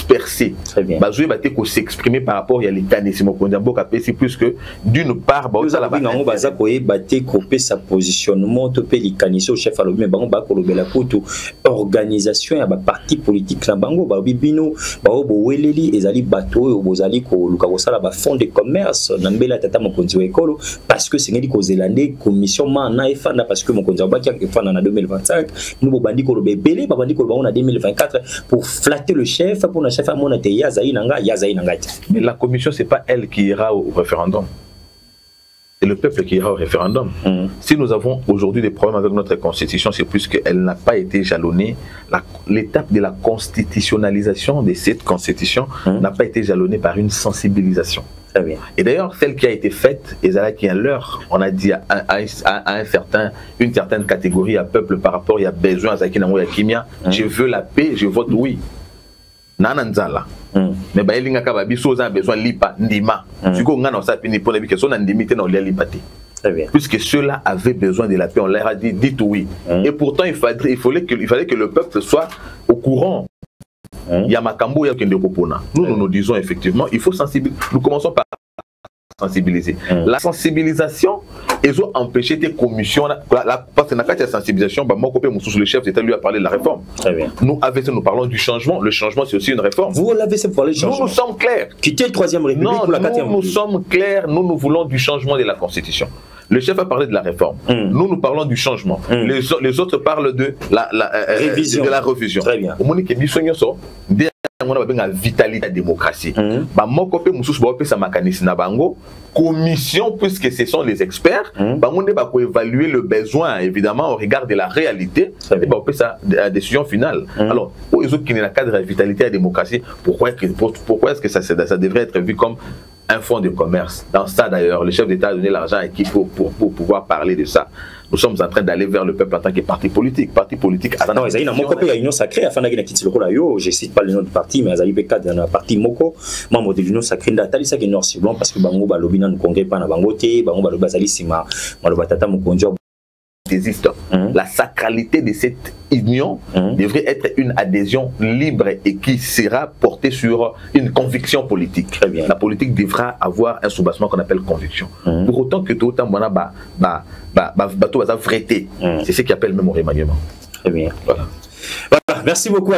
dispersé. Très bien. Bazoé baté ko s'exprimer par rapport à l'étanisme Kondiambo c'est plus que d'une part vous avez un baza koye baté kopé sa positionnement to pe likaniso chef alobi mais bango ba kolobela kutu organisation ya ba parti politique na bango ba bibino ba oboweleli ezali bato oyo bozali ko luka kosala ba fond de commerce na mbela tata mokonzi wa ekolo parce que sengeli ko zelande commission mana efanda parce que mokonzi wa baki efanda na 2025 nous bandi ko lobe belé ba bandi ko ba na 2024 pour flatter le chef pour na chef amona te yazayi nanga mais la commission c'est pas elle qui ira au référendum. C'est le peuple qui ira au référendum. Si nous avons aujourd'hui des problèmes avec notre constitution, c'est plus qu'elle n'a pas été jalonnée. L'étape de la constitutionnalisation de cette constitution n'a pas été jalonnée par une sensibilisation. Très bien. Et d'ailleurs, celle qui a été faite, qui est l'heure, on a dit à une certaine catégorie, à peuple par rapport, il y a besoin à Zakinamo Yakimia, je veux la paix, je vote oui. Nananzala. Mais bah elinga kababi soza besoin lipa ndima. Tu go ngana sa pini pour les que son ndimité dans les libati. Très bien. Puisque ceux-là avaient besoin de la paix, on leur a dit dites oui. Et pourtant il fallait que le peuple soit au courant. Il y a Makambo il y a Kende Kopona. Nous disons effectivement, il faut sensibiliser. Nous commençons par sensibiliser. La sensibilisation, ils ont empêché des commissions. Parce que dans la sensibilisation, le chef d'État lui a parlé de la réforme. Très bien. Nous, AVC, nous parlons du changement. Le changement, c'est aussi une réforme. Vous, l'AVC, vous parlez du changement. Nous sommes clairs. Quitter le 3e République pour la 4e République. Nous sommes clairs. Nous voulons du changement de la Constitution. Le chef a parlé de la réforme. Nous parlons du changement. Les autres parlent de la révision. De la révision. Très bien. On a la vitalité de la démocratie. Commission, puisque ce sont les experts, pour évaluer le besoin, évidemment, au regard de la réalité, et ça la décision finale. Alors, pour les autres qui sont dans le cadre de la vitalité de la démocratie, pourquoi est-ce que ça devrait être vu comme un fonds de commerce? Dans ça, d'ailleurs, le chef d'État a donné l'argent à qui pour pouvoir parler de ça. Nous sommes en train d'aller vers le peuple en tant que parti politique. Parti politique. Non, il y a une union sacrée. Afin de je ne cite pas le nom du parti, mais il y a un parti Moko, membre de l'union sacrée. Nathalie Saké Nord Ciblon, parce que Bango Balobina ne congrès pas na Bangote, Bango Balobazali Sima, Malobatata Mokonjo. La sacralité de cette union devrait être une adhésion libre et qui sera portée sur une conviction politique. Très bien. La politique devra avoir un soubassement qu'on appelle conviction. Pour autant que tout le temps, c'est ce qui appelle même au remaniement. Très bien. Voilà. Voilà. Merci beaucoup.